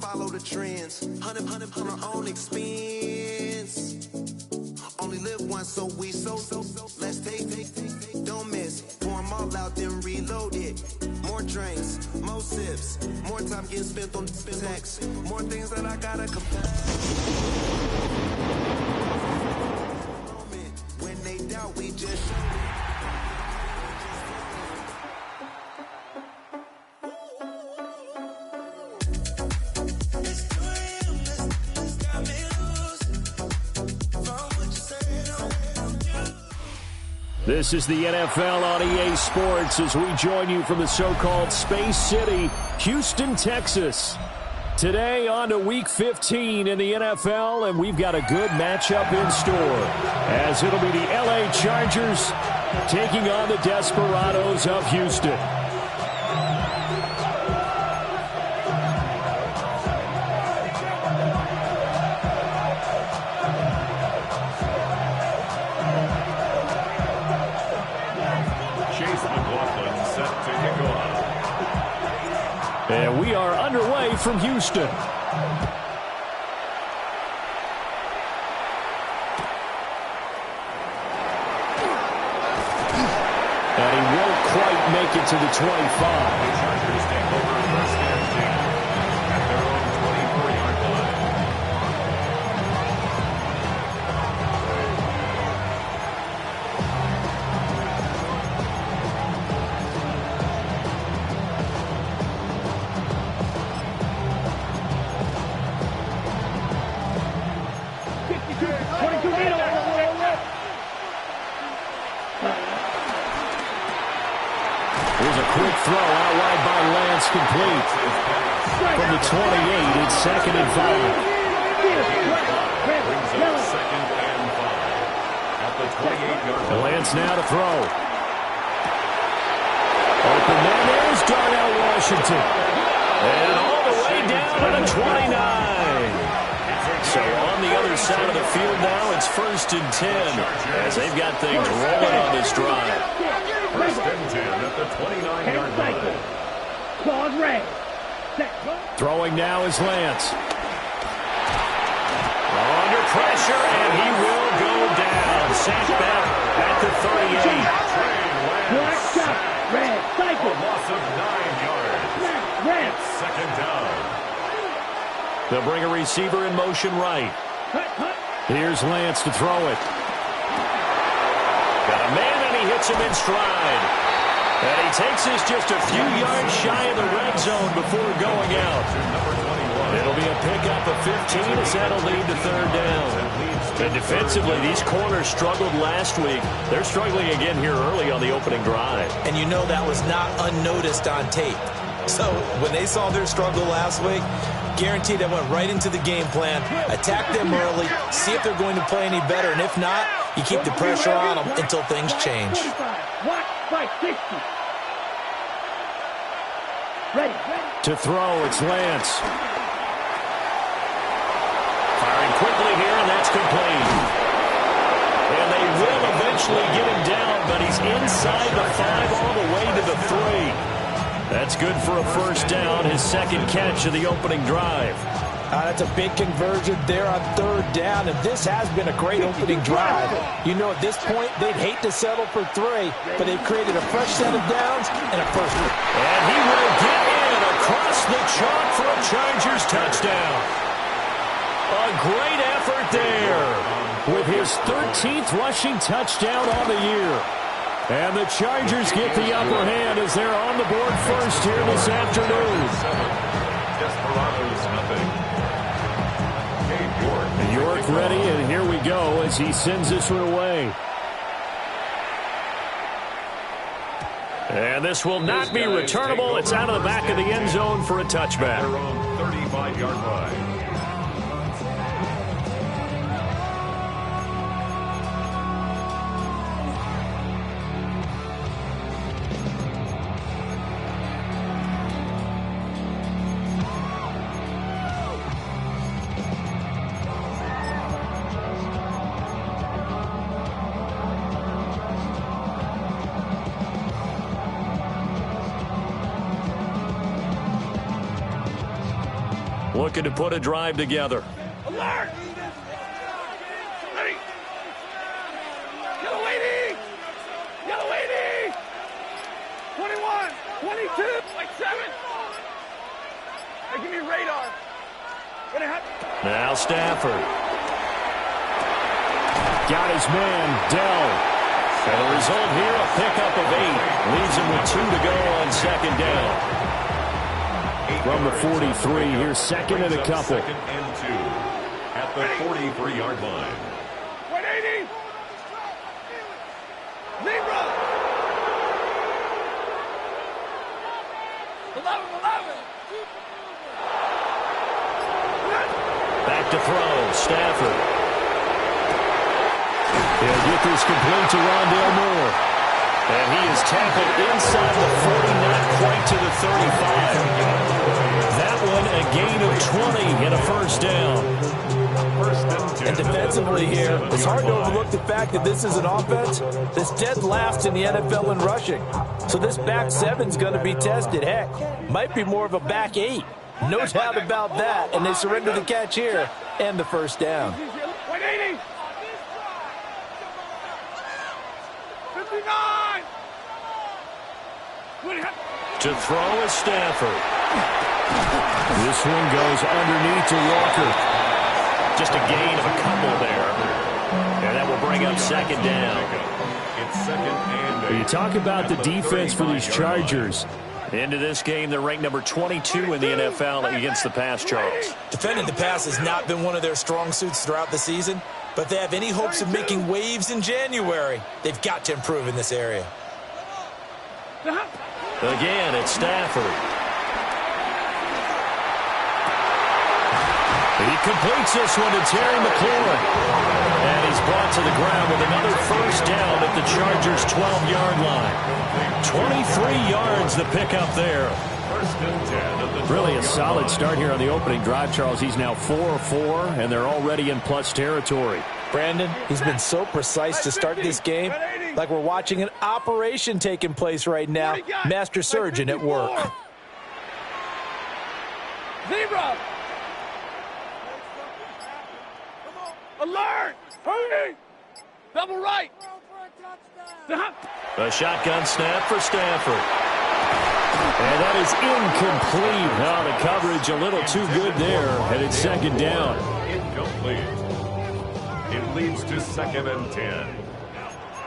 follow the trends. Hundred on our own expense. Only live once, so let's take, don't miss. Pour 'em all out, then reload it. More drinks, more sips, more time getting spent on text. More things that I gotta when they doubt, we just This is the NFL on EA Sports as we join you from the so-called Space City, Houston, Texas. Today on to Week 15 in the NFL, and we've got a good matchup in store, as it'll be the LA Chargers taking on the Desperados of Houston. And we are underway from Houston. And he won't quite make it to the 25. The Chargers take over first and 10 at their own 24-yard line. Here's a quick throw out wide by Lance, complete. From the 28, it's 2nd and 5. Brings up 2nd and 5 at the 28-yard line. Lance now to throw. Open man is Darnell Washington. And all the way down to the 29. So on the other side of the field now, it's 1st and 10 as they've got things rolling on this drive. 1st and 10 at the 29-yard line. Throwing now is Lance. Under pressure, and he will go down. Sacked back at the 38. A loss of 9 yards. It's 2nd down. They'll bring a receiver in motion right. Here's Lance to throw it. Got a man, and he hits him in stride. And he takes this just a few yards shy of the red zone before going out. It'll be a pickup of 15 as that'll lead to 3rd down. And defensively, these corners struggled last week. They're struggling again here early on the opening drive. And you know that was not unnoticed on tape. So when they saw their struggle last week, guaranteed they went right into the game plan, attack them early, see if they're going to play any better, and if not, you keep the pressure on them until things change. To throw, it's Lance. Firing quickly here, and that's complete. And they will eventually get him down, but he's inside the 5 all the way to the 3. That's good for a 1st down, his 2nd catch of the opening drive. That's a big conversion there on 3rd down, and this has been a great opening drive. You know, at this point, they'd hate to settle for 3, but they've created a fresh set of downs and a 1st one. And he will get in across the chalk for a Chargers touchdown. A great effort there with his 13th rushing touchdown on the year. And the Chargers get the upper hand as they're on the board first here this afternoon. Desperados nothing. York ready, and here we go as he sends this one away. And this will not be returnable. It's out of the back of the end zone for a touchback. Their own 35-yard line. looking to put a drive together. Alert! Ready! Yellow lady! Yellow lady! 21, 22, like 7. Hey, give me radar. Now Stafford. Got his man, Dell. And the result here, a pickup of 8. Leaves him with 2 to go on second down. From the 43, here's second and a couple. Second and 2 at the 43-yard line. 180! Zebra! 11! Back to throw, Stafford. He'll get this complete to Rondale Moore. And he is tackled inside the 40, not quite to the 35. That one a gain of 20 and a first down. And defensively here, it's hard to overlook the fact that this is an offense that's dead last in the NFL in rushing. So this back 7's going to be tested. Heck, might be more of a back 8. No doubt about that. And they surrender the catch here and the first down. 180! 59! To throw is Stafford. This one goes underneath to Walker. Just a gain of a couple there. And that will bring up second down. It's second and 8. You talk about the defense for these Chargers. Into this game, they're ranked number 22 in the NFL against the pass, Charles. Defending the pass has not been one of their strong suits throughout the season, but they have any hopes of making waves in January. They've got to improve in this area. Again, it's Stafford. He completes this one to Terry McLaurin. And he's brought to the ground with another first down at the Chargers' 12-yard line. 23 yards the pickup there. First and 10 Really a solid start here on the opening drive, Charles. He's now 4 of 4, and they're already in plus territory. Brandon, he's been so precise to start this game, like we're watching an operation taking place right now. Master surgeon at work. Zebra! Alert! Hurry! Double right! A shotgun snap for Stafford. And that is incomplete. Now the coverage a little too good there, and it's second down. Incomplete. It leads to second and 10.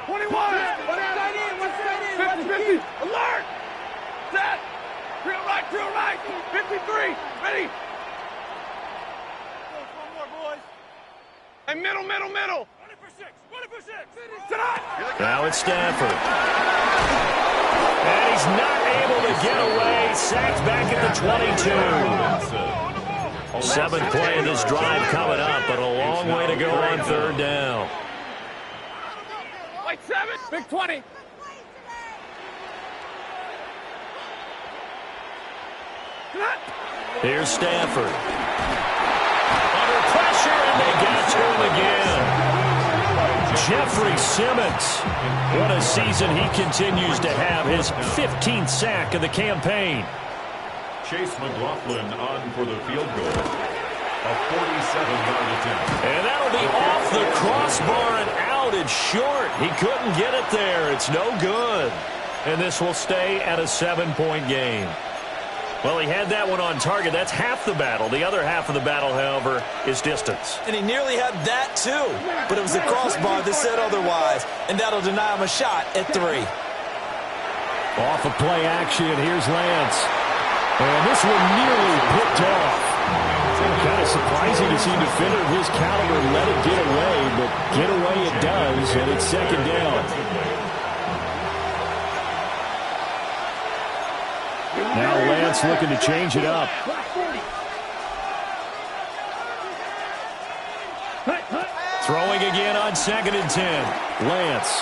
21! 50! Alert! Set! Drill right! 53! Ready! One more, boys. Hey, middle! 20 for 6! Tonight! Now it's Stafford. And he's not able to get away. Sacked back at the 22. Seventh play of this drive coming up, but a long way to go on third down. Like 7! Big 20! Here's Stafford. Under pressure, and they got to him again. Jeffrey Simmons. What a season he continues to have. His 15th sack of the campaign. Chase McLaughlin on for the field goal. A 47-yard attempt. And that'll be off the crossbar and out. It's short. He couldn't get it there. It's no good. And this will stay at a 7-point game. Well, he had that one on target. That's half the battle. The other half of the battle, however, is distance. And he nearly had that, too. But it was the crossbar that said otherwise. And that'll deny him a shot at 3. Off of play action, here's Lance. And this one nearly picked off. Kind of surprising to see a defender of his caliber let it get away. But get away it does, and it's second down. Now Lance looking to change it up. Throwing again on second and 10. Lance.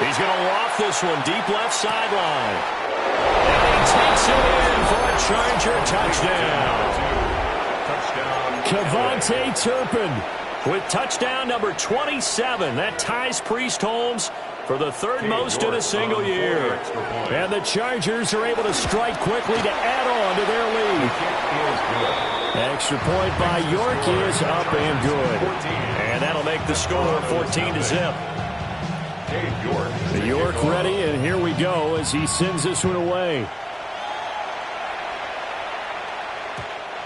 He's going to loft this one deep left sideline. And he takes it in for a Charger touchdown. Kevontae Turpin with touchdown number 27. That ties Priest Holmes for the third most in a single year. And the Chargers are able to strike quickly to add on to their lead. Extra point by York is up and good. And that'll make the score 14-0. York ready, and here we go as he sends this one away.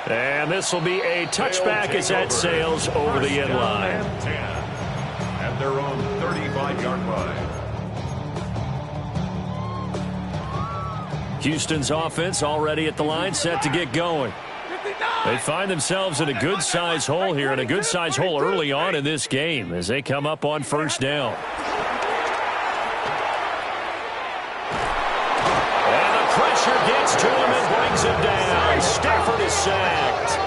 And this will be a touchback as that sails over the end line. At their own 35-yard line. Houston's offense already at the line, set to get going. They find themselves in a good-sized hole here, and a good-sized hole early on in this game as they come up on first down. And the pressure gets to him and brings him down. Stafford is sacked.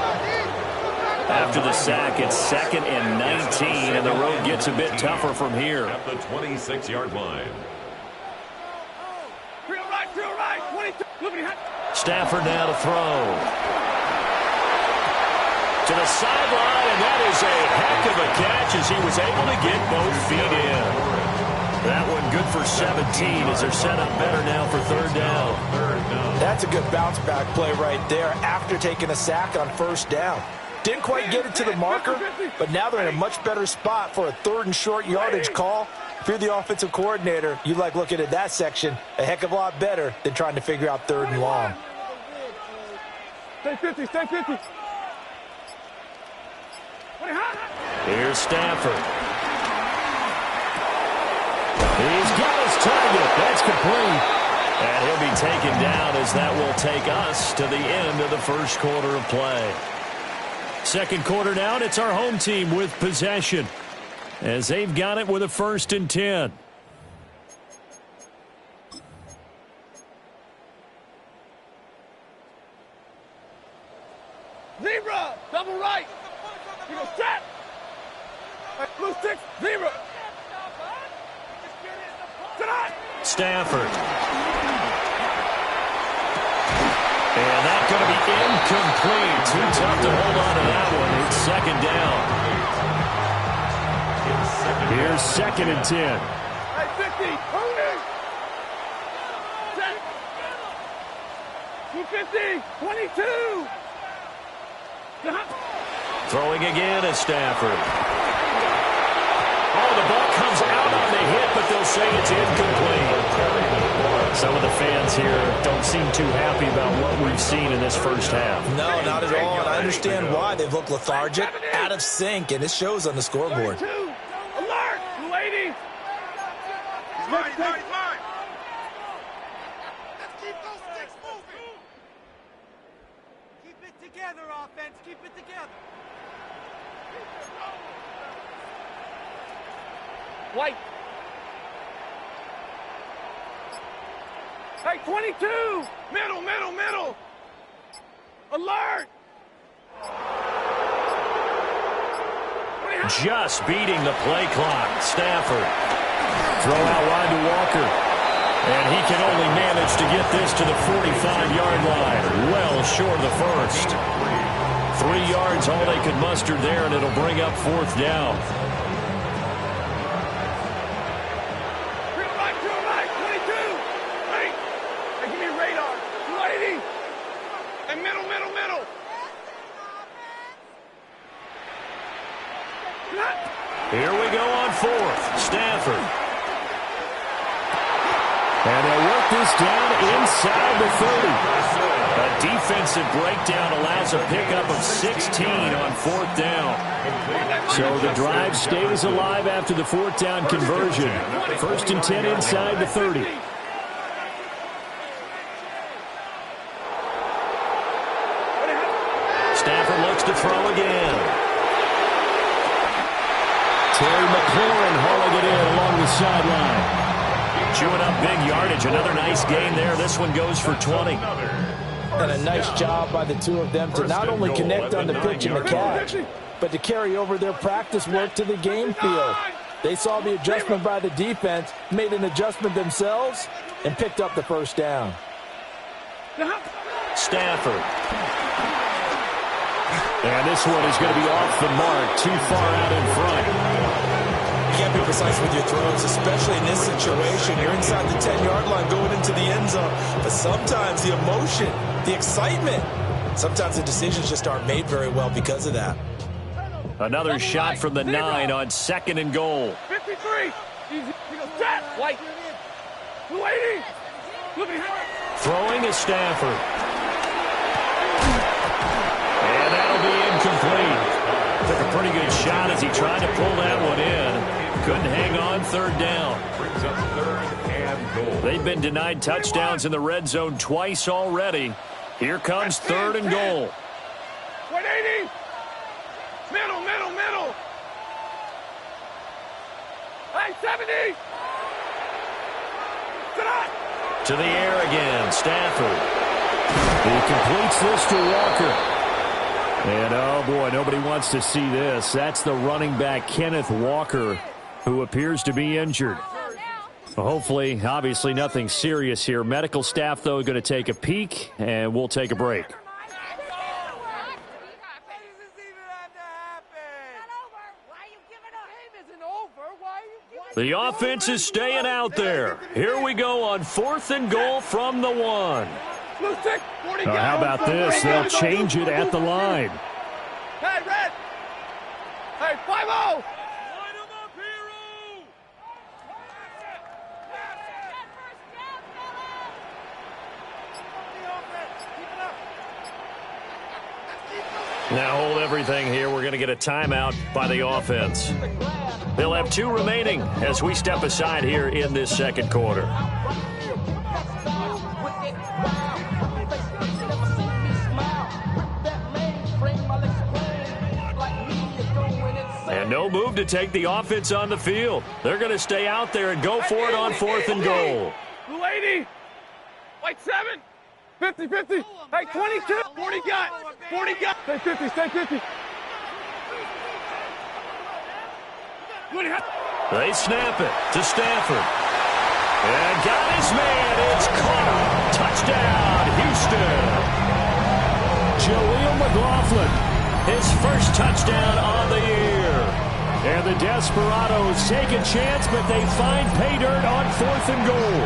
After the sack, it's 2nd and 19, and the road gets a bit tougher from here. At the 26-yard line. Stafford now to throw. To the sideline, and that is a heck of a catch as he was able to get both feet in. That one good for 17 as they're set up better now for third down. That's a good bounce back play right there after taking a sack on first down. Didn't quite get it to the marker, but now they're in a much better spot for a 3rd and short yardage call. If you're the offensive coordinator, you like looking at that section a heck of a lot better than trying to figure out 3rd and long. Stay 50, stay 50. Here's Stafford. He's got his target. That's complete. And he'll be taken down as that will take us to the end of the first quarter of play. Second quarter down, it's our home team with possession as they've got it with a 1st and 10. Zebra, double right. You go set. Blue 6, zebra. Stafford. And that's going to be incomplete. Too tough to hold on to that one. It's 2nd down. Here's 2nd and 10. Hey, 50, hold it. Set. 250, 22. Throwing again is Stafford. Oh, the ball comes out on the hit, but they'll say it's incomplete. Some of the fans here don't seem too happy about what we've seen in this first half. No, not at all, and I understand why. They've looked lethargic, out of sync, and it shows on the scoreboard. 32, alert, 280. He's mine. Let's keep those sticks moving. Keep it together, offense. Keep it together. White. Hey, 22. Middle. Alert. Just beating the play clock. Stafford. Throw out wide to Walker. And he can only manage to get this to the 45-yard line. Well short of the first. 3 yards all they could muster there, and it'll bring up 4th down. Here we go on 4th. Stafford. And they'll work this down inside the 30. A defensive breakdown allows a pickup of 16 on 4th down. So the drive stays alive after the 4th down conversion. 1st and 10 inside the 30. Stafford looks to throw again. Terry McLaurin hauling it in along the sideline. Chewing up big yardage. Another nice gain there. This one goes for 20. And a nice job by the two of them to not only connect on the pitch and the catch, but to carry over their practice work to the game field. They saw the adjustment by the defense, made an adjustment themselves, and picked up the 1st down. Stafford. And this one is going to be off the mark, too far out in front. You can't be precise with your throws, especially in this situation. You're inside the 10-yard line going into the end zone. But sometimes the emotion, the excitement Sometimes the decisions just aren't made very well because of that. Another shot from the 9 on 2nd and goal. 53. Easy. He goes, set. White. 280. Throwing is Stafford. And that'll be incomplete. Took a pretty good shot as he tried to pull that one in. Couldn't hang on, 3rd down. Brings up 3rd and goal. They've been denied touchdowns in the red zone twice already. Here comes 3rd and goal. 180. Middle. Hey, 70. To the air again, Stafford. He completes this to Walker. And, oh, boy, nobody wants to see this. That's the running back, Kenneth Walker, who appears to be injured. Hopefully, obviously, nothing serious here. Medical staff, though, going to take a peek, and we'll take a break. The offense is staying out there. Here we go on 4th and goal from the 1. How about this? They'll change it at the line. Hey, red. Hey, 5-0. Line him up, hero. Now hold everything here. We're going to get a timeout by the offense. They'll have 2 remaining as we step aside here in this 2nd quarter. And no move to take the offense on the field. They're going to stay out there and go for it on 4th and goal. 280. White 7. 50. Hey, 22. 40 got. Stay 50. They snap it to Stafford. And got his man. It's caught. Touchdown, Houston. Jaleel McLaughlin, his first touchdown on the year. And the Desperados take a chance, but they find pay dirt on 4th and goal.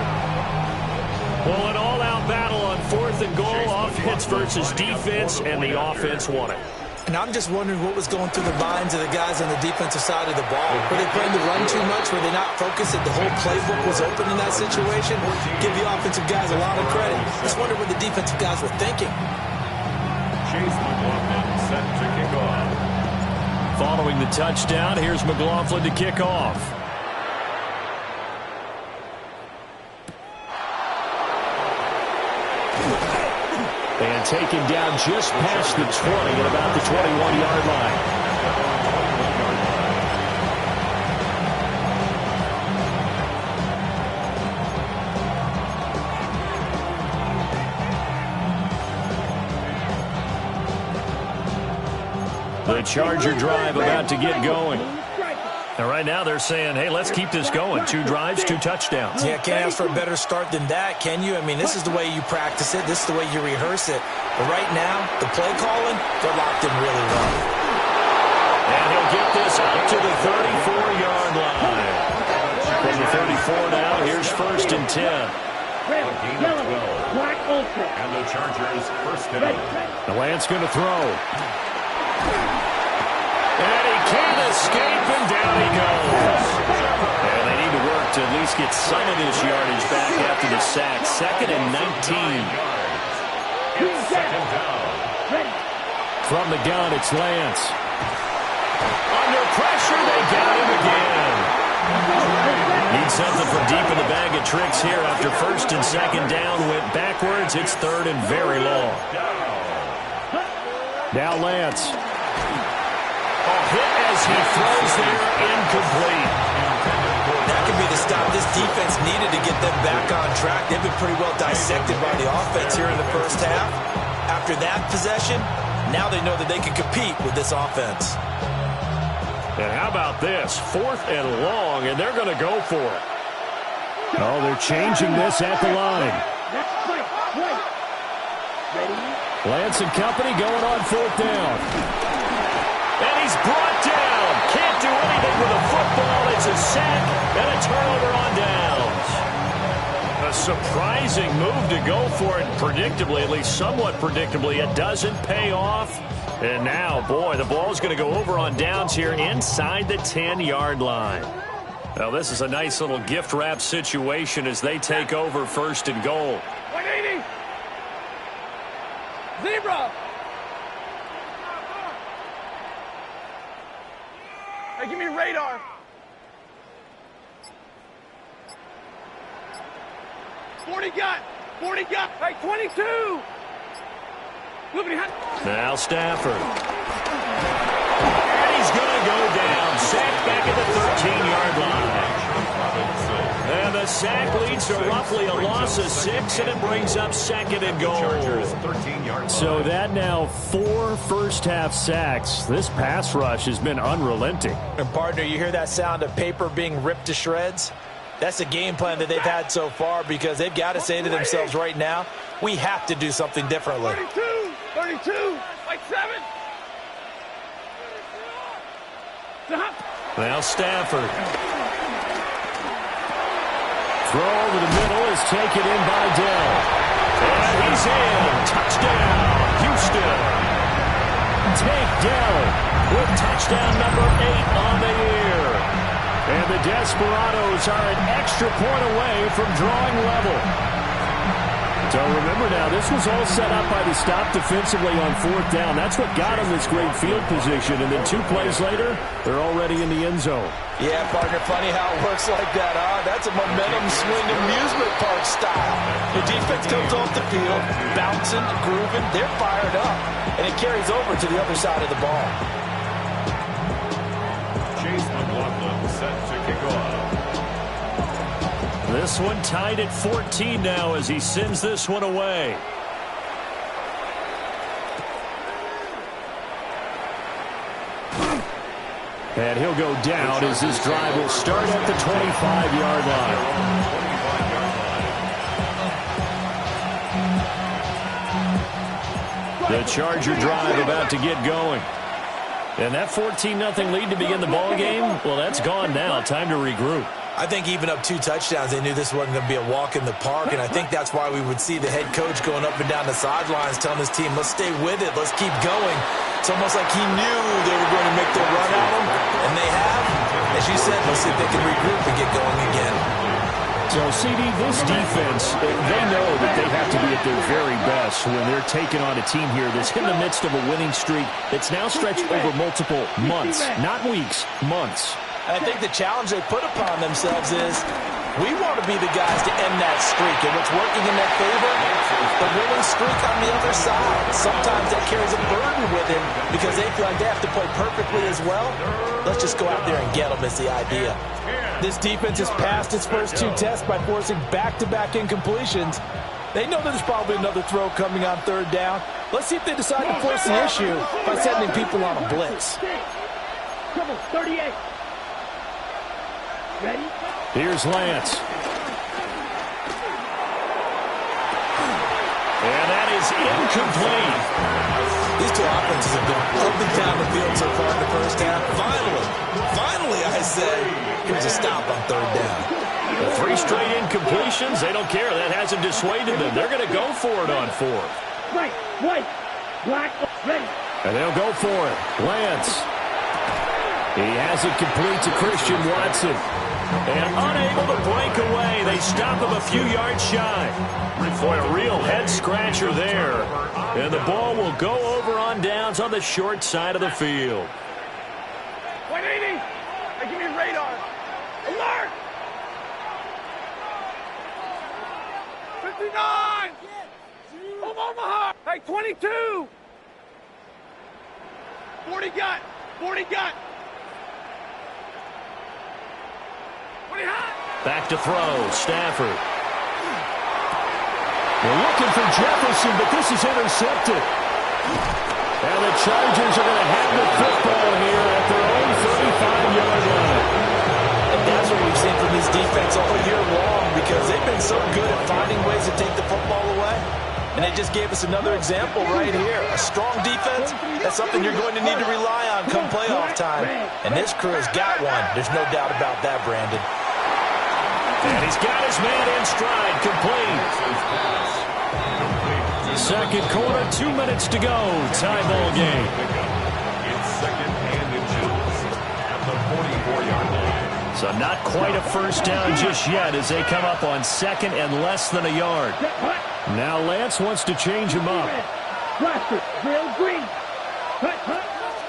Well, an all-out battle on 4th and goal. Offense versus defense, and the offense won it. And I'm just wondering what was going through the minds of the guys on the defensive side of the ball. Were they playing the run too much? Were they not focused that the whole playbook was open in that situation? Give the offensive guys a lot of credit. Just wonder what the defensive guys were thinking. Chase McLaughlin set to kick off. Following the touchdown, here's McLaughlin to kick off. And taken down just past the 20 at about the 21-yard line. The Charger drive about to get going. And right now they're saying, hey, let's keep this going. 2 drives, 2 touchdowns. Yeah, can't ask for a better start than that, can you? I mean, this is the way you practice it. This is the way you rehearse it. But right now, the play calling, they're locked in really well. And he'll get this out to the 34-yard line. From the 34 now, here's 1st and 10. A gain of 12. And the Chargers first down. The Lance going to throw. And he can't escape, and down he goes. And they need to work to at least get some of this yardage back after the sack. 2nd and 19. It's 2nd down. From the gun, it's Lance. Under pressure, they got him again. Need something from deep in the bag of tricks here after 1st and 2nd down. Went backwards. It's 3rd and very long. Now Lance. Hit as he throws there, incomplete. That could be the stop this defense needed to get them back on track. They've been pretty well dissected by the offense here in the first half. After that possession, now they know that they can compete with this offense. And how about this? 4th and long, and they're going to go for it. Oh, they're changing this at the line. Lance and company going on 4th down. And he's brought down. Can't do anything with a football. It's a sack and a turnover on downs. A surprising move to go for it predictably, at least somewhat predictably. It doesn't pay off. And now, boy, the ball's going to go over on downs here inside the 10-yard line. Well, this is a nice little gift wrap situation as they take over 1st and goal. 180. Zebra. Hey, give me radar. 40 got. 40 got. Hey, 22. Now Stafford. And he's going to go down. Sacked back at the 13-yard line. And the sack leads to roughly a loss of 6, and it brings up 2nd and goal. So that now 4 first-half sacks. This pass rush has been unrelenting. And, partner, you hear that sound of paper being ripped to shreds? That's the game plan that they've had so far because they've got to say to themselves right now, we have to do something differently. 32, like 7. Now Stafford. Throw over the middle is taken in by Dell. And he's in. Touchdown, Houston. Take Dell with touchdown number 8 on the year. And the Desperados are an extra point away from drawing level. So remember now, this was all set up by the stop defensively on 4th down. That's what got them this great field position. And then 2 plays later, they're already in the end zone. Yeah, partner, funny how it works like that, huh? That's a momentum swing amusement park style. The defense comes off the field, bouncing, grooving, they're fired up. And it carries over to the other side of the ball. Chase McLaughlin set to kick off. This one tied at 14 now as he sends this one away. And he'll go down as this drive will start at the 25-yard line. The Charger drive about to get going. And that 14-0 lead to begin the ball game, well, that's gone now. Time to regroup. I think even up 2 touchdowns, they knew this wasn't going to be a walk in the park, and I think that's why we would see the head coach going up and down the sidelines telling his team, let's stay with it, let's keep going. It's almost like he knew they were going to make their run at him, and they have. As you said, let's see if they can regroup and get going again. So, CD, this defense, they know that they have to be at their very best when they're taking on a team here that's in the midst of a winning streak that's now stretched over multiple months, not weeks, months. I think the challenge they put upon themselves is we want to be the guys to end that streak. And what's working in their favor? The winning streak on the other side. Sometimes that carries a burden with it because they feel like they have to play perfectly as well. Let's just go out there and get them is the idea. This defense has passed its first 2 tests by forcing back-to-back incompletions. They know there's probably another throw coming on 3rd down. Let's see if they decide to force the issue by sending people on a blitz. Come on, 38. Ready? Here's Lance. And that is incomplete. These 2 offenses have been up and down the field so far in the first half. Finally, I say, here's a stop on 3rd down. 3 straight incompletions, they don't care. That hasn't dissuaded them. They're going to go for it on 4th. Right, white, black, ready. And they'll go for it. Lance. He has it complete to Christian Watson. And unable to break away. They stop him a few yards shy. Boy, a real head-scratcher there. And the ball will go over on downs on the short side of the field. 180. Hey, give me radar. Alert! 59. Omaha. Hey, 22. 40 got. 40 got. Back to throw, Stafford. They're looking for Jefferson, but this is intercepted. And the Chargers are going to have the football here at their own 35-yard line. And that's what we've seen from this defense all year long because they've been so good at finding ways to take the football away. And they just gave us another example right here. A strong defense, that's something you're going to need to rely on come playoff time. And this crew has got one. There's no doubt about that, Brandon. And he's got his man in stride, complete. Second quarter, 2 minutes to go. Tie ball game. It's second and inches at the 44-yard line. So not quite a first down just yet as they come up on second and less than a yard. Now Lance wants to change him up.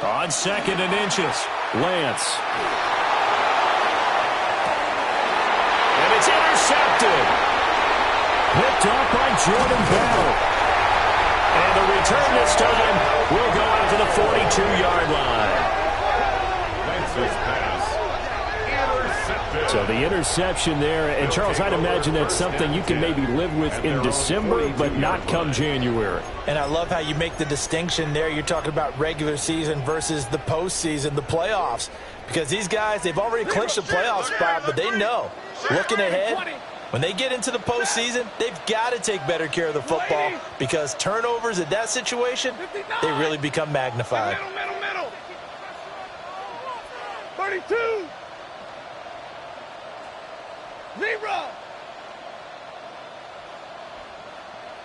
On second and inches, Lance. And it's intercepted. Picked off by Jordan Bell. And the return this time will go out to the 42-yard line. Lance's pass intercepted. So the interception there. And, Charles, I'd imagine that's something you can maybe live with in December, but not come January. And I love how you make the distinction there. You're talking about regular season versus the postseason, the playoffs. Because these guys, they've already clinched the playoff spot, but they know, looking ahead, when they get into the postseason, they've got to take better care of the football because turnovers in that situation, they really become magnified. Middle. 32. 0.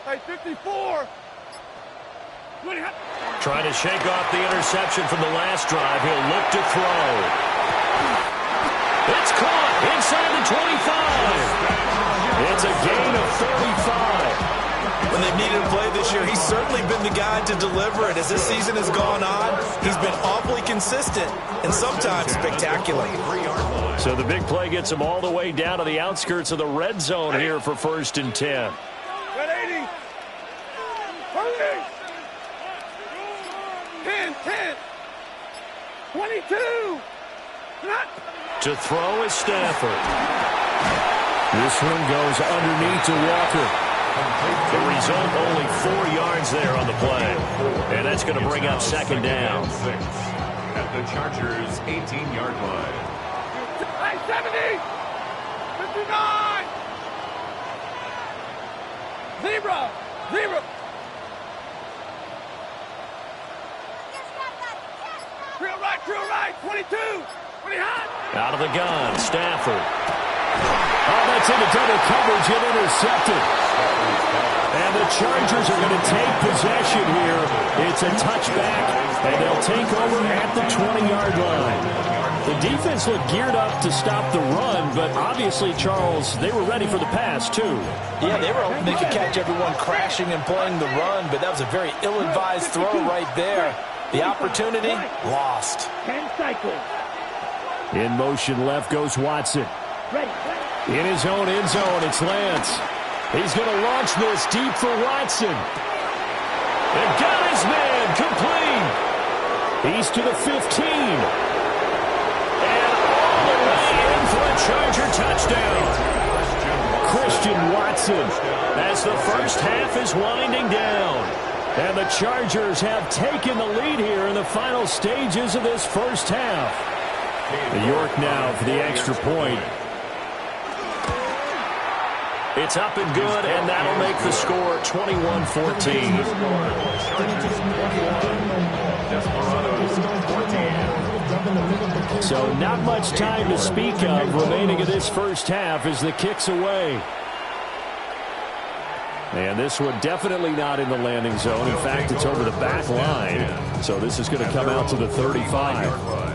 Hey, 54. Trying to shake off the interception from the last drive. He'll look to throw. It's caught inside the 25. It's a gain of 35. When they've needed a play this year, he's certainly been the guy to deliver it. As this season has gone on, he's been awfully consistent and sometimes spectacular. So the big play gets him all the way down to the outskirts of the red zone here for 1st and 10. 80. 10. 22. To throw is Stafford. This one goes underneath to Walker. The result, only 4 yards there on the play. And that's going to bring up second down. 6 at the Chargers' 18-yard line. 70. 59. 0. Drill right. 22. Out of the gun, Stafford. Oh, that's into double coverage and intercepted. And the Chargers are going to take possession here. It's a touchback, and they'll take over at the 20-yard line. The defense looked geared up to stop the run, but obviously, Charles, they were ready for the pass, too. Yeah, they were hoping they could catch everyone crashing and playing the run, but that was a very ill-advised throw right there. The opportunity, lost. 10 cycles. In motion left goes Watson. In his own end zone, it's Lance. He's going to launch this deep for Watson. And got his man complete. He's to the 15. And all the way in for a Charger touchdown. Christian Watson as the first half is winding down. And the Chargers have taken the lead here in the final stages of this first half. York now for the extra point. It's up and good, and that'll make the score 21-14. So not much time to speak of remaining in this first half as the kick's away. And this one definitely not in the landing zone. In fact, it's over the back line. So this is going to come out to the 35.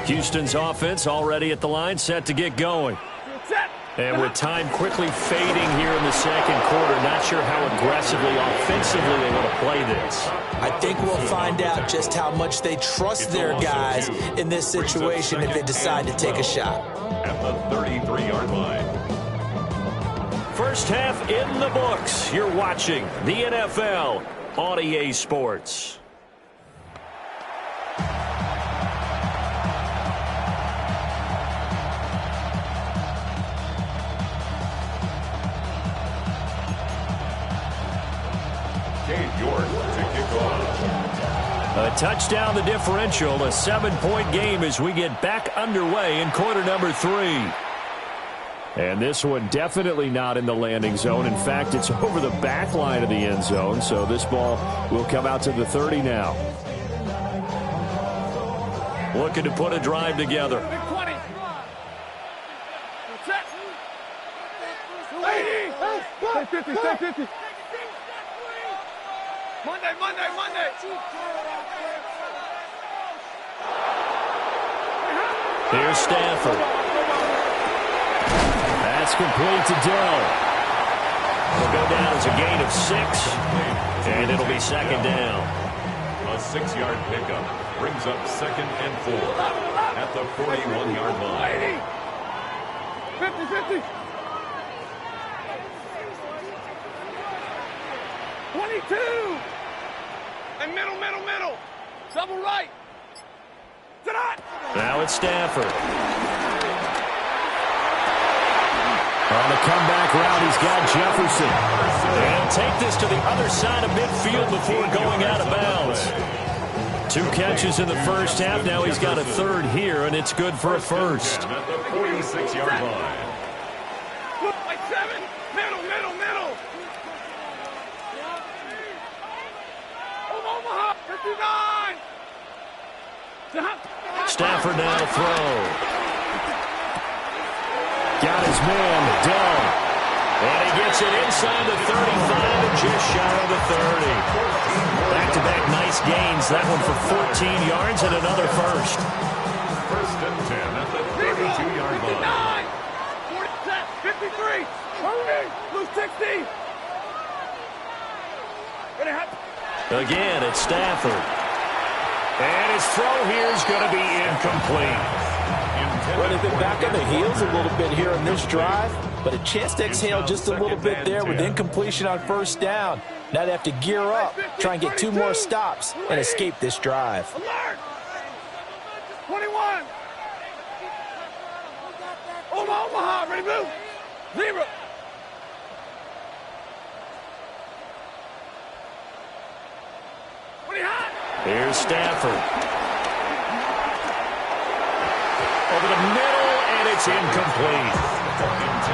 Houston's offense already at the line, set to get going. And with time quickly fading here in the second quarter, not sure how aggressively, offensively they want to play this. I think we'll find out just how much they trust their guys in this situation if they decide to take a shot. At the 33-yard line. First half in the books. You're watching the NFL on EA Sports. A touchdown, the differential, a 7-point game as we get back underway in quarter number 3. And this one definitely not in the landing zone. In fact, it's over the back line of the end zone. So this ball will come out to the 30 now. Looking to put a drive together. 20. Set. 80. Stay 50, stay 50. Monday. Here's Stafford. That's complete to Dell. It'll go down as a gain of 6, and it'll be second down. A 6-yard pickup brings up 2nd and 4 at the 41-yard line. 50. 22. And middle. Double right. Now it's Stafford. On the comeback route, he's got Jefferson. And take this to the other side of midfield before going out of bounds. 2 catches in the first half. Now he's got a third here, and it's good for a first. At the 46-yard line. Like 7. Middle. Omaha. 59. Stafford now to throw. Got his man, Dell. And he gets it inside the 35 and just shy of the 30. Back-to-back nice gains. That one for 14 yards and another first. 1st and 10 at the 32-yard line. 53. Lose 60. Again, it's Stafford. And his throw here is going to be incomplete. Well, they've been back on the heels a little bit here on this drive, but a chance to exhale just a little bit there with incompletion on first down. Now they have to gear up, try and get 2 more stops, and escape this drive. Alert! 21. Omaha, ready, move. 0. Here's Stafford. Over the middle, and it's incomplete.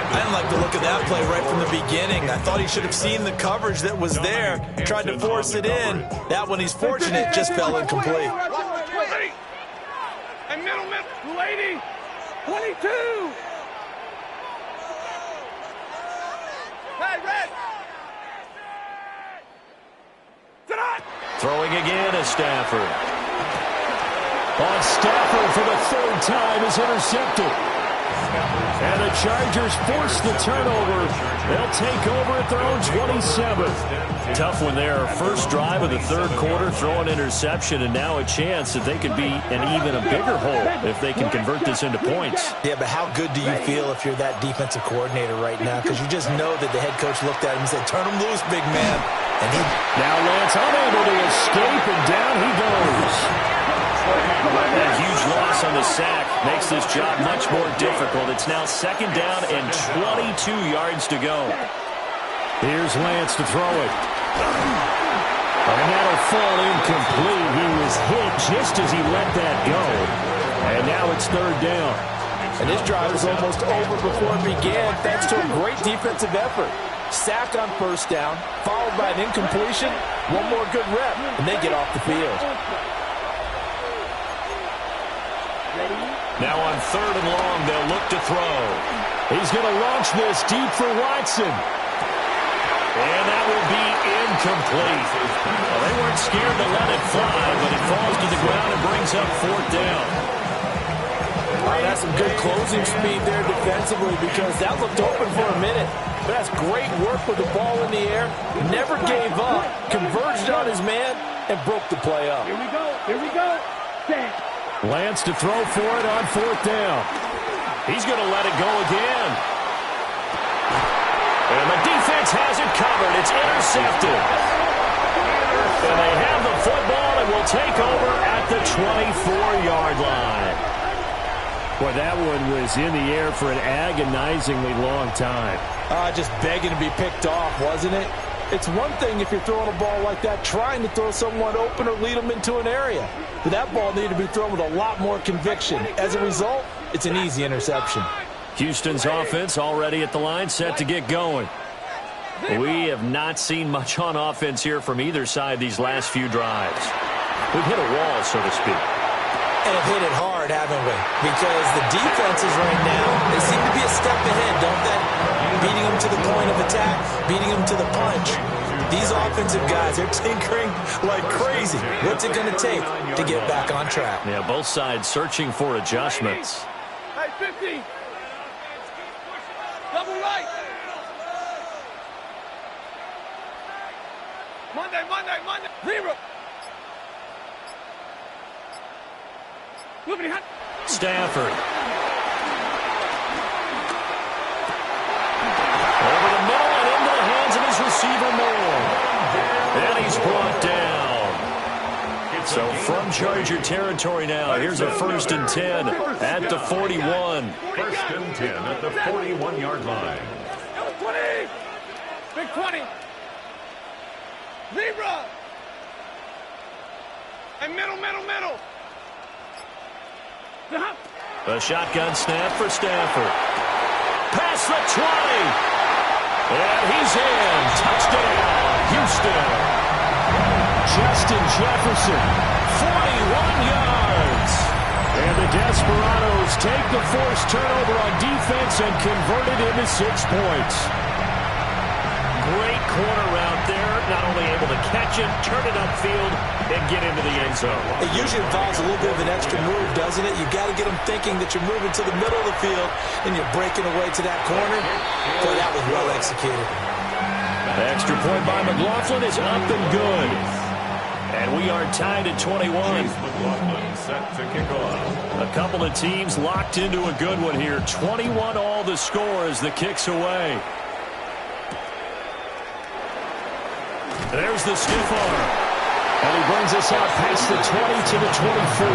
I didn't like the look of that play right from the beginning. I thought he should have seen the coverage that was there, tried to force it in. That one, he's fortunate, just fell incomplete. And middle, 80. 22. Hey, red. Throwing again is Stafford. On Stafford for the 3rd time is intercepted. And the Chargers force the turnover. They'll take over at their own 27. Tough one there. First drive of the 3rd quarter, throw an interception, and now a chance that they could be an even a bigger hole if they can convert this into points. Yeah, but how good do you feel if you're that defensive coordinator right now? Because you just know that the head coach looked at him and said, turn him loose, big man. And now Lance unable to escape, and down he goes. That huge loss on the sack makes this job much more difficult. It's now 2nd down and 22 yards to go. Here's Lance to throw it. And that'll fall incomplete. He was hit just as he let that go. And now it's 3rd down. And this drive is almost over before it began, thanks to a great defensive effort. Sack on first down, followed by an incompletion, 1 more good rep, and they get off the field. Now on 3rd and long, they'll look to throw. He's going to launch this deep for Watson. And that will be incomplete. Well, they weren't scared to let it fly, but it falls to the ground and brings up 4th down. That's some good closing speed there defensively, because that looked open for a minute. But that's great work with the ball in the air. Never gave up, converged on his man, and broke the play up. Here we go. Stand. Lance to throw for it on 4th down. He's going to let it go again. And the defense has it covered. It's intercepted. And they have the football and will take over at the 24-yard line. Boy, that one was in the air for an agonizingly long time. Just begging to be picked off, wasn't it? It's one thing if you're throwing a ball like that, trying to throw someone open or lead them into an area. But that ball needed to be thrown with a lot more conviction. As a result, it's an easy interception. Houston's offense already at the line, set to get going. We have not seen much on offense here from either side these last few drives. We've hit a wall, so to speak. And have hit it hard, haven't we? Because the defenses right now, they seem to be a step ahead, don't they? Beating them to the point of attack, beating them to the punch. These offensive guys are tinkering like crazy. What's it going to take to get back on track? Yeah, both sides searching for adjustments. Hey, 50. Double right. Monday. Zero. Stafford. Over the middle and into the hands of his receiver, Moore. And he's brought down. So from Charger territory now, here's a 1st and 10 at the 41. 1st and 10 at the 41-yard line. 20. Big 20. Zebra. And middle. A shotgun snap for Stafford. Past the 20. And he's in. Touchdown, Houston. Justin Jefferson, 41 yards. And the Desperados take the forced turnover on defense and convert it into 6 points. Great corner route there. Not only able to catch it, turn it upfield, and get into the end zone. It usually involves a little bit of an extra move, doesn't it? You've got to get them thinking that you're moving to the middle of the field and you're breaking away to that corner. Boy, that was well executed. The extra point by McLaughlin is up and good. And we are tied at 21. McLaughlin set to kick off. A couple of teams locked into a good one here. 21 all the score as the kick's away. There's the stiff arm. And he brings us out past the 20 to the 24.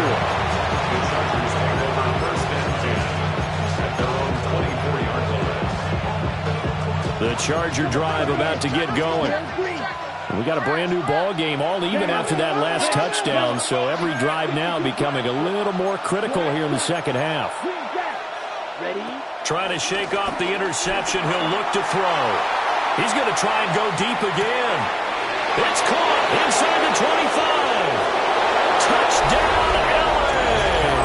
The Chargers take over 1st and 10 at their own 24-yard line. The Charger drive about to get going. We got a brand new ball game, all even after that last touchdown, so every drive now becoming a little more critical here in the second half. Trying to shake off the interception, he'll look to throw. He's going to try and go deep again. It's caught inside the 25. Touchdown, LA!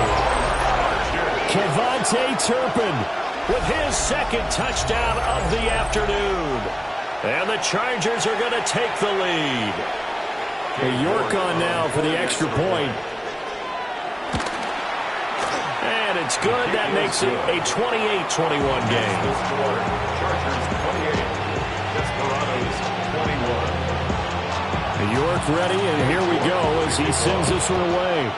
Kevontae Turpin with his 2nd touchdown of the afternoon. And the Chargers are going to take the lead. York on now for the extra point. And it's good. That makes it a 28-21 game. Chargers 28, Desperados 21. York ready, and here we go as he sends this one away.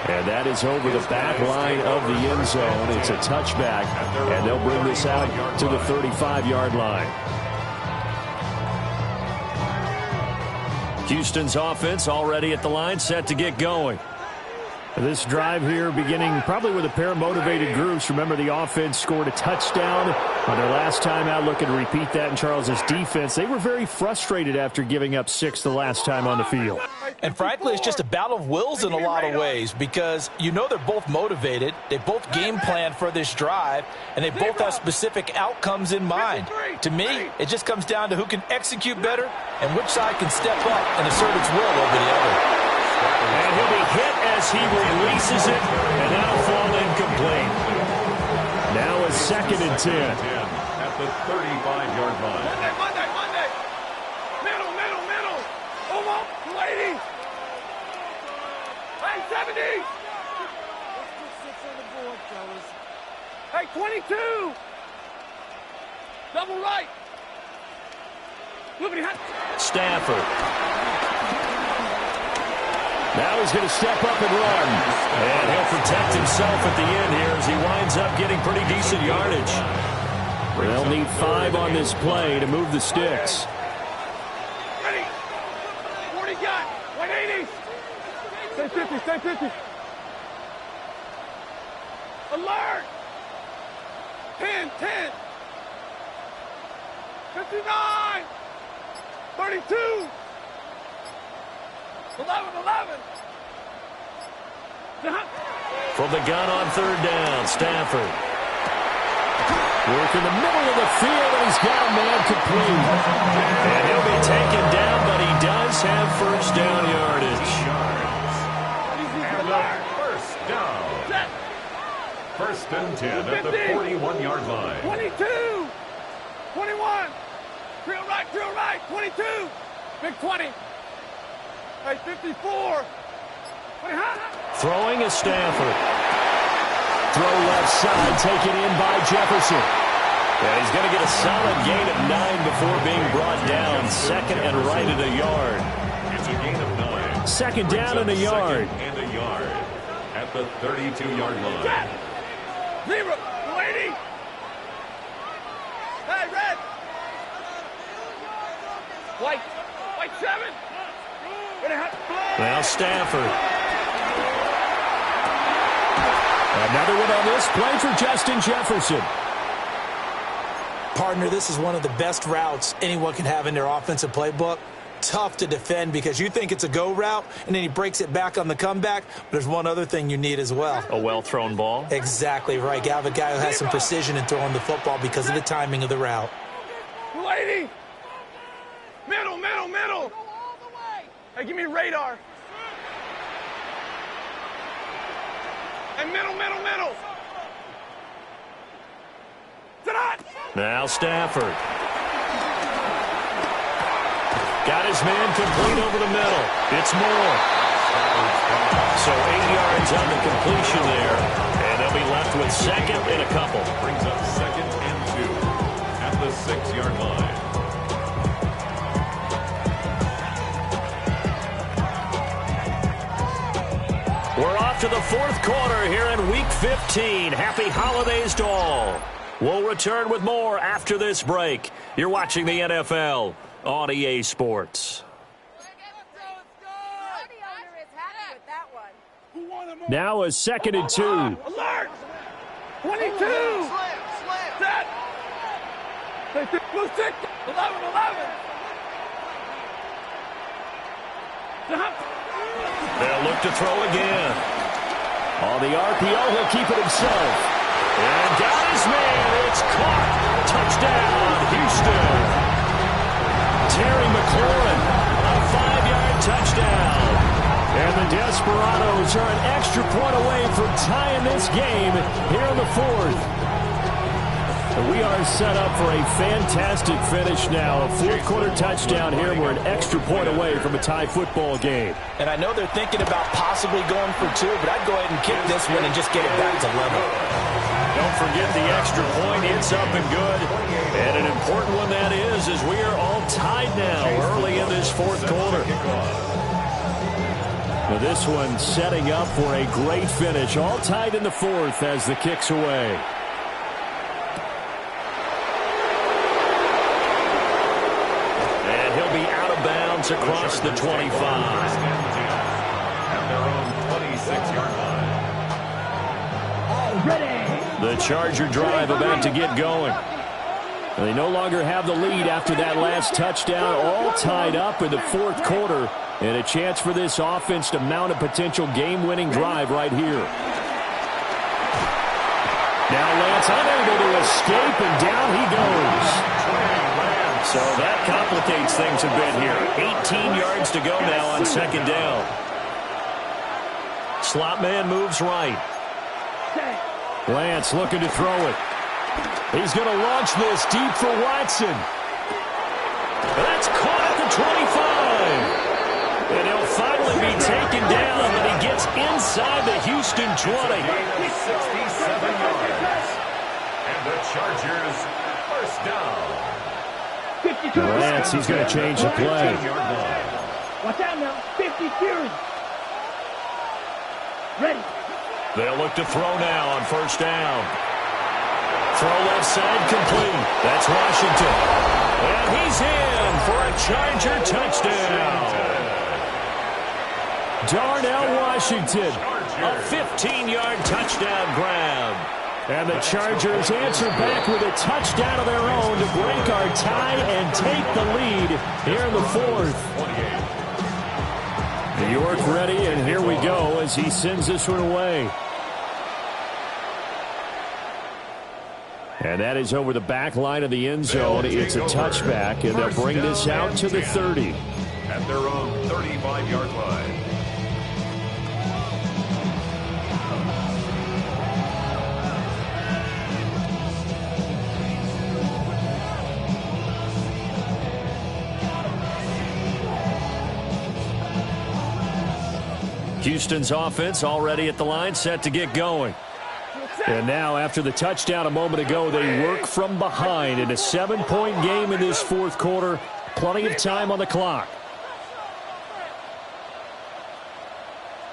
And that is over the back line of the end zone. It's a touchback, and they'll bring this out to the 35-yard line. Houston's offense already at the line, set to get going. This drive here beginning probably with a pair of motivated groups. Remember, the offense scored a touchdown on their last time out, looking to repeat that in Charles's defense. They were very frustrated after giving up 6 the last time on the field. And frankly, it's just a battle of wills in a lot of ways because you know they're both motivated. They both game plan for this drive, and they both have specific outcomes in mind. To me, it just comes down to who can execute better and which side can step up and assert its will over the other. And he'll be hit as he releases it, and that'll fall incomplete. Now a 2nd and 10. At the 35-yard line. Monday. Middle. Almost 280. Hey, 70. Hey, 22. Double right. Stafford. Now he's going to step up and run. And he'll protect himself at the end here as he winds up getting pretty decent yardage. They'll need 5 on this play to move the sticks. Ready. 40 got. 180. Stay 50. Alert. 10. 59. 32. 11. From the gun on third down, Stafford. Work in the middle of the field, and he's got a man complete. And he'll be taken down, but he does have first down yardage. And first down. First and 10 at the 41-yard line. 22. 21. Drill right. 22. Big 20. Hey, 54. Throwing is Stafford. Throw left side, taken in by Jefferson. And he's going to get a solid gain of 9 before being brought down. Second and right at a yard. It's a gain of 9. Second down and a yard. And a yard at the 32-yard line. Zero. Lady. Hey, red. White 7. Now Stafford. Another one on this play for Justin Jefferson. Partner, this is one of the best routes anyone can have in their offensive playbook. Tough to defend because you think it's a go route, and then he breaks it back on the comeback. But there's one other thing you need as well. A well-thrown ball. Exactly right. You have a guy who has some precision in throwing the football because of the timing of the route. Lady. Middle. Hey, give me radar. And middle. Now Stafford. Got his man complete over the middle. It's Moore. So 8 yards on the completion there. And they'll be left with second and a couple. Brings up second and 2 at the 6-yard line. We're off to the fourth quarter here in Week 15. Happy holidays to all. We'll return with more after this break. You're watching the NFL on EA Sports. Now a 2nd and 2. Alert! 22. Set. Blue 6. 11. Jump. They'll look to throw again. On the RPO, he'll keep it himself. And got his man. It's caught. Touchdown, Houston. Terry McLaurin, a 5-yard touchdown. And the Desperados are an extra point away from tying this game here in the fourth. And we are set up for a fantastic finish now. A fourth-quarter touchdown here. We're an extra point away from a tie football game. And I know they're thinking about possibly going for 2, but I'd go ahead and kick this one and just get it back to level. Don't forget the extra point. It's up and good. And an important one that is, as we are all tied now early in this fourth quarter. Now this one setting up for a great finish. All tied in the fourth as the kick's away. And he'll be out of bounds across the 25. At their own 26-yard line. Ready. The Charger drive about to get going. They no longer have the lead after that last touchdown. All tied up in the fourth quarter. And a chance for this offense to mount a potential game-winning drive right here. Now Lance unable to escape, and down he goes. So that complicates things a bit here. 18 yards to go now on second down. Slot man moves right. Lance looking to throw it. He's going to launch this deep for Watson. That's caught at the 25. And he'll finally be taken down, but he gets inside the Houston 20. 67 yards. And the Chargers first down. Lance, he's going to change the play. Watch out now. 50 series. Ready. They'll look to throw now on first down. Throw left side complete. That's Washington. And he's in for a Charger touchdown. Darnell Washington, a 15-yard touchdown grab. And the Chargers answer back with a touchdown of their own to break our tie and take the lead here in the fourth. New York ready, and here we go as he sends this one away. And that is over the back line of the end zone. It's a touchback, and they'll bring this out to the 30. At their own 35-yard line. Houston's offense already at the line, set to get going. And now, after the touchdown a moment ago, they work from behind in a 7-point game in this fourth quarter. Plenty of time on the clock.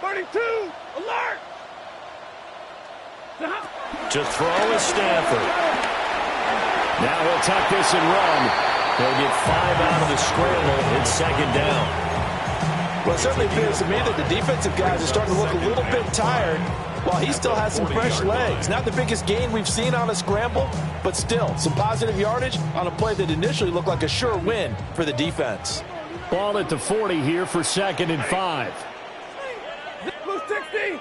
32, alert! To throw is Stafford. Now he'll tuck this and run. He'll get 5 out of the scramble. It's second down. Well, it certainly appears to me that the defensive guys are starting to look a little bit tired while he still has some fresh legs. Not the biggest gain we've seen on a scramble, but still some positive yardage on a play that initially looked like a sure win for the defense. Ball at the 40 here for 2nd and 5. Blue 60.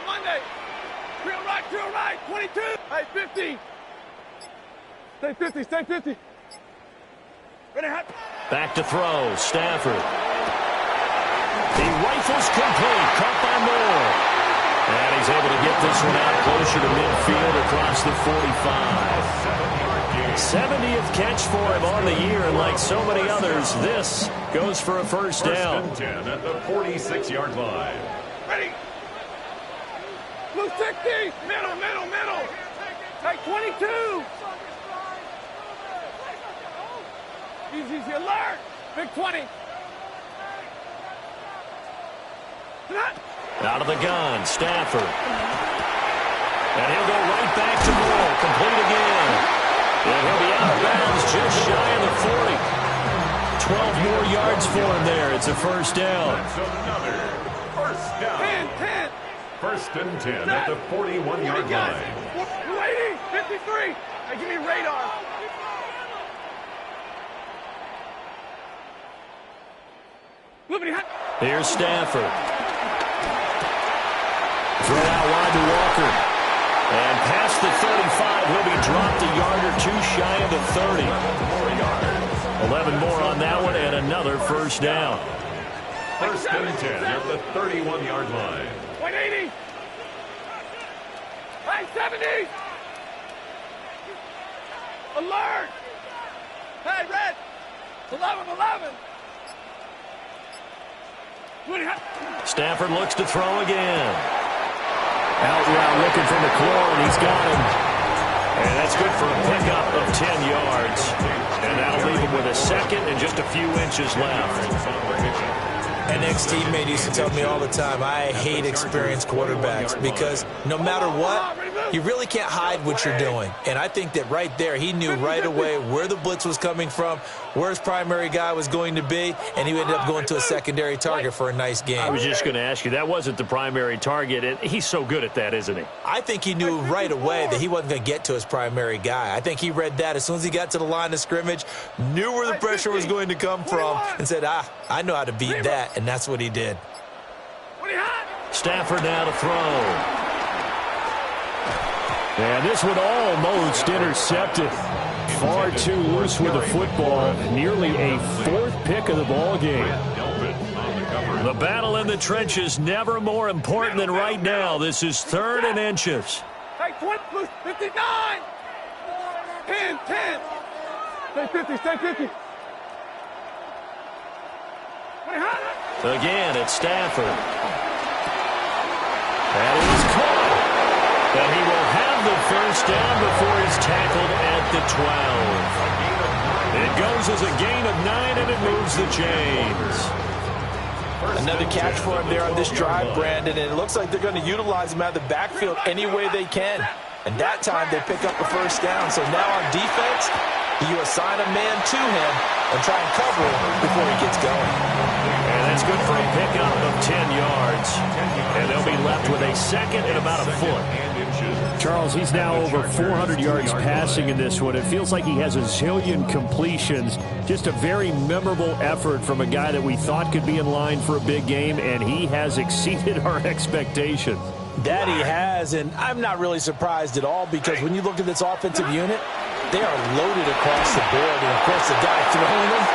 Monday. Real right, 22. Hey, 50. Stay 50. Ready, hot. Back to throw, Stafford. He rifles complete, caught by Moore. And he's able to get this one out closer to midfield across the 45. 70th catch for him on the year, and like so many others, this goes for a first down. First and 10 at the 46-yard line. Ready. Blue 60. Middle. Hey, 22. Easy, alert! Big 20. Out of the gun, Stafford. And he'll go right back to Moore, complete again. And he'll be out of bounds just shy of the 40. 12 more yards for him there. It's a first down. That's another first down. 10. First and 10 at the 41-yard line. 280, 53. Hey, give me radar. Here's Stafford. Throw out wide to Walker. And past the 35, he'll be dropped a yard or two shy of the 30. 11 more on that one, and another first down. First and 10 at the 31-yard line. 180. Hey, 70. Alert. Hey, red. 11. Stafford looks to throw again. Out route looking for McLaurin. He's got him. And that's good for a pickup of 10 yards. And that'll leave him with a second and just a few inches left. An ex-teammate used to tell me all the time, I hate experienced quarterbacks because no matter what, you really can't hide what you're doing. And I think that right there, he knew right away where the blitz was coming from, where his primary guy was going to be, and he ended up going to a secondary target for a nice game. I was just going to ask you, that wasn't the primary target, and he's so good at that, isn't he? I think he knew right away that he wasn't going to get to his primary guy. I think he read that as soon as he got to the line of scrimmage, knew where the pressure was going to come from, and said, I know how to beat that, and that's what he did. Stafford now to throw. And this one almost intercepted. Far too loose with the football. Nearly a fourth pick of the ball game. The battle in the trenches never more important than right now. This is 3rd and inches. Hey, 59. 10. Stay 50. Again, it's Stafford. That is caught. And he will have the first down before he's tackled at the 12. It goes as a gain of 9, and it moves the chains. Another catch for him there on this drive, Brandon, and it looks like they're going to utilize him out of the backfield any way they can. And that time they pick up a first down. So now on defense, you assign a man to him and try and cover him before he gets going. And that's good for a pickup of 10 yards. And they'll be left with a second and about a foot. Charles, he's now over 400 yards passing in this one. It feels like he has a zillion completions. Just a very memorable effort from a guy that we thought could be in line for a big game, and he has exceeded our expectations. That he has, and I'm not really surprised at all because when you look at this offensive unit, they are loaded across the board. And, of course, the guy throwing them,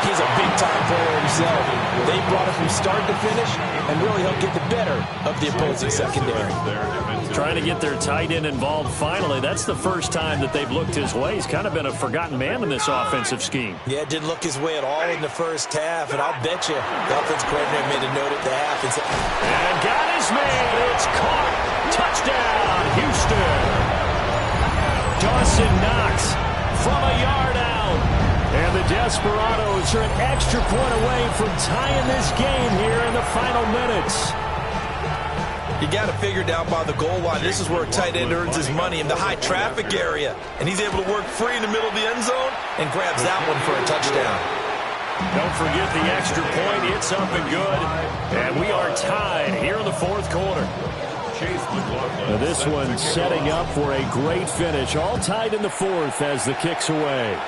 he's a big-time player himself. They brought him from start to finish and really helped get the better of the opposing secondary. Trying to get their tight end involved finally. That's the first time that they've looked his way. He's kind of been a forgotten man in this offensive scheme. Yeah, it didn't look his way at all in the first half, and I'll bet you the offensive coordinator made a note at the half and said, and got his man. It's caught. Touchdown, Houston. Dawson Knox from a yard out. And the Desperados are an extra point away from tying this game here in the final minutes. You got to figure down by the goal line. This is where a tight end earns his money in the high traffic area. And he's able to work free in the middle of the end zone and grabs that one for a touchdown. Don't forget the extra point. It's up and good. And we are tied here in the fourth quarter. Now this one setting up for a great finish. All tied in the fourth as the kick's away.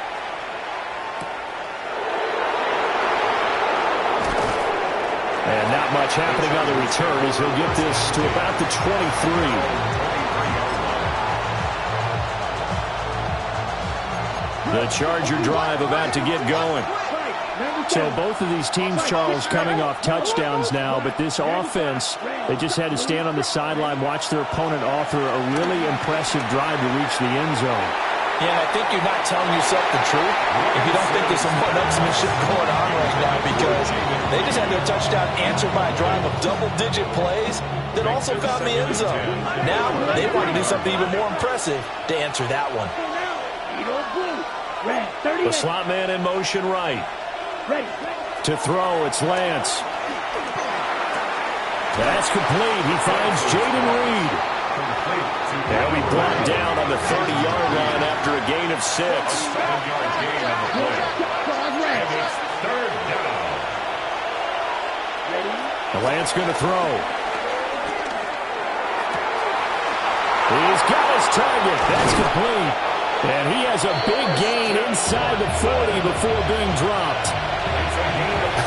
And not much happening on the return as he'll get this to about the 23. The Charger drive about to get going. So both of these teams, Charles, coming off touchdowns now, but this offense, they just had to stand on the sideline, watch their opponent offer a really impressive drive to reach the end zone. Yeah, and I think you're not telling yourself the truth if you don't think there's some one-upsmanship going on right now, because they just had their touchdown answered by a drive of double-digit plays that also found the end zone. Now they want to do something even more impressive to answer that one. The slot man in motion right. To throw, it's Lance. That's complete. He finds Jaden Reed. They'll be brought down on the 30-yard line after a gain of 6. Lance going to throw. He's got his target. That's complete. And he has a big gain inside the 40 before being dropped.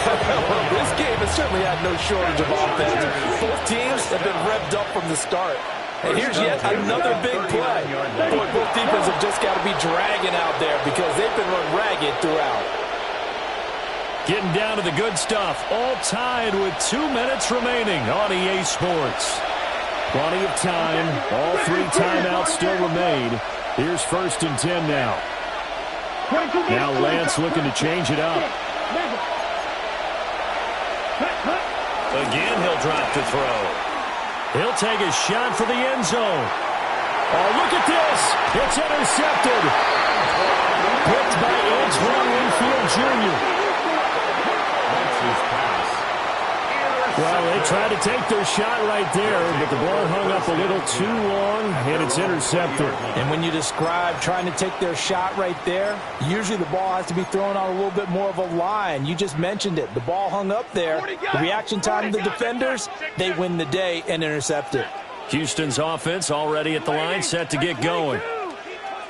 Well, this game has certainly had no shortage of offense. Both teams have been revved up from the start. And here's yet another big play. Boy, both defenses have just got to be dragging out there because they've been run ragged throughout. Getting down to the good stuff. All tied with 2 minutes remaining on EA Sports. Plenty of time. All 3 timeouts still remain. Here's 1st and 10 now. Now Lance looking to change it up. Again, he'll drop to throw. He'll take a shot for the end zone. Oh, look at this. It's intercepted. Picked by Antoine Winfield Jr. Well, they tried to take their shot right there, but the ball hung up a little too long, and it's intercepted. And when you describe trying to take their shot right there, usually the ball has to be thrown on a little bit more of a line. You just mentioned it. The ball hung up there. The reaction time of the defenders, they win the day and intercept it. Houston's offense already at the line, set to get going.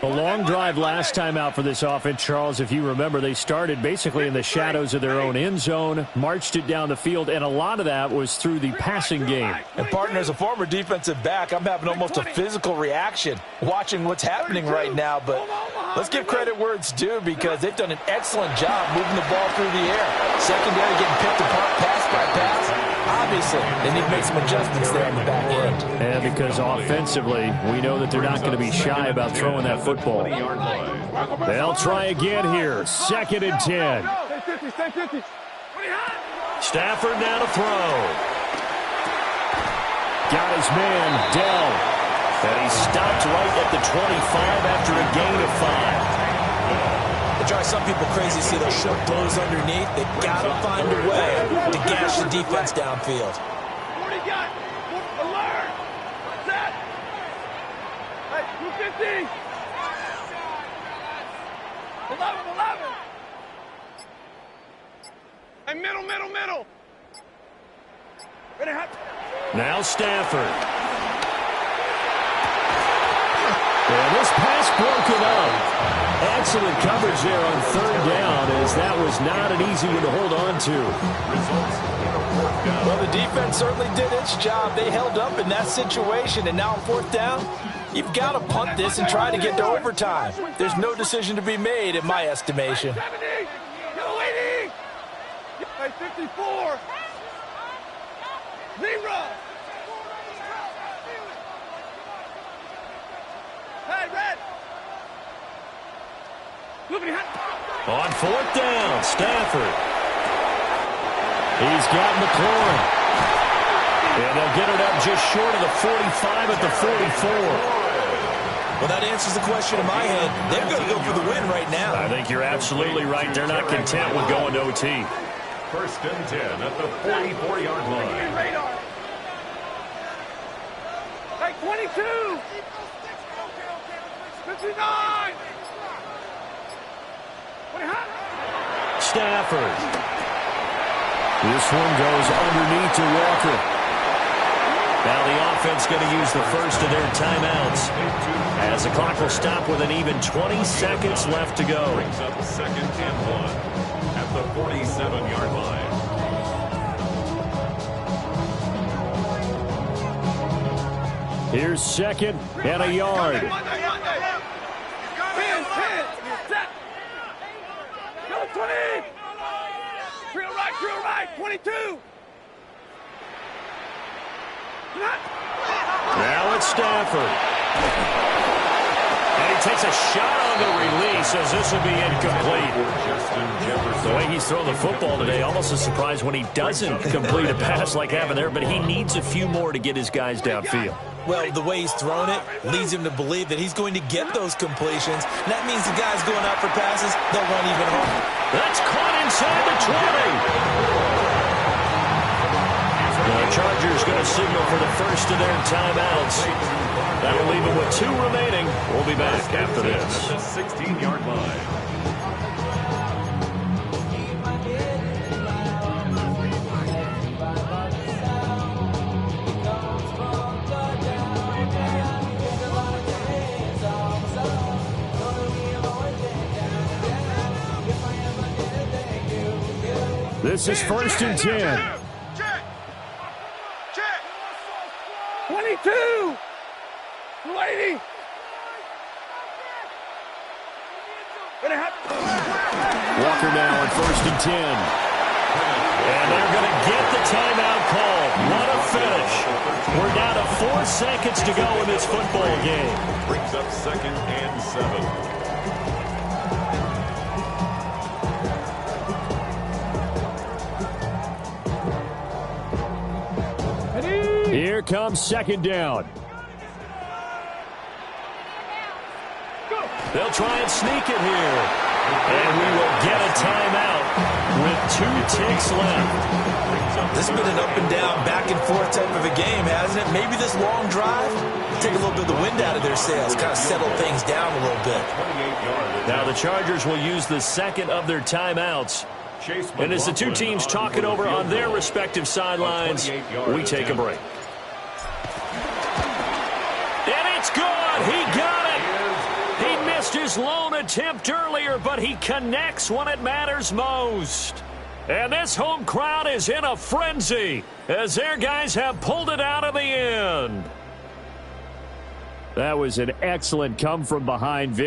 A long drive last time out for this offense, Charles. If you remember, they started basically in the shadows of their own end zone, marched it down the field, and a lot of that was through the passing game. And, partner, as a former defensive back, I'm having almost a physical reaction watching what's happening right now. But let's give credit where it's due because they've done an excellent job moving the ball through the air. Secondary getting picked apart pass by pass. Obviously, they need to make some adjustments there on the back end. And because offensively, we know that they're not going to be shy about throwing that football. They'll try again here. 2nd and 10. Stafford now to throw. Got his man, Dell. And he stopped right at the 25 after a gain of 5. They drive some people crazy to see those short throws underneath. They got to find a way to gash the defense downfield. What do you got? Alert! Set! Hey, 250! 11! Hey, middle! Ready, hot? Now Stafford. And this pass broken up. Excellent coverage there on third down, as that was not an easy one to hold on to. Well, the defense certainly did its job. They held up in that situation, and now on fourth down, you've got to punt this and try to get to overtime. There's no decision to be made, in my estimation. 54. 0. Hey, red. On fourth down, Stafford. He's got McLaurin. And they'll get it up just short of the 45 at the 44. Well, that answers the question in my head. They're going to go for the win right now. I think you're absolutely right. They're not content with going to OT. First and 10 at the 44-yard line. Hey, 22. 59. Stafford. This one goes underneath to Walker. Now the offense going to use the first of their timeouts, as the clock will stop with an even 20 seconds left to go. Brings up second and 1 at the 47-yard line. Here's second and a yard. 10. Set. Go 20. Drill right. 22. Now it's Stafford. And he takes a shot on the release, as this will be incomplete. The way he's throwing the football today, almost a surprise when he doesn't complete a pass like having there, but he needs a few more to get his guys downfield. Well, the way he's thrown it leads him to believe that he's going to get those completions. And that means the guys going out for passes, they'll run even harder. That's caught inside the 20. The Chargers going to signal for the first of their timeouts. That'll leave them with 2 remaining. We'll be back after this. At the 16-yard line. This is first and 10. 22. 280. Walker now on first and 10. And they're going to get the timeout called. What a finish. We're down to 4 seconds to go in this football game. Brings up second and 7. Here comes second down. They'll try and sneak it here. And we will get a timeout with 2 ticks left. This has been an up and down, back and forth type of a game, hasn't it? Maybe this long drive take a little bit of the wind out of their sails, kind of settle things down a little bit. Now the Chargers will use the second of their timeouts. And as the 2 teams talk it over on their respective sidelines, we take a break. And it's good. He got it. He missed his lone attempt earlier, but he connects when it matters most. And this home crowd is in a frenzy as their guys have pulled it out of the end. That was an excellent come-from-behind victory.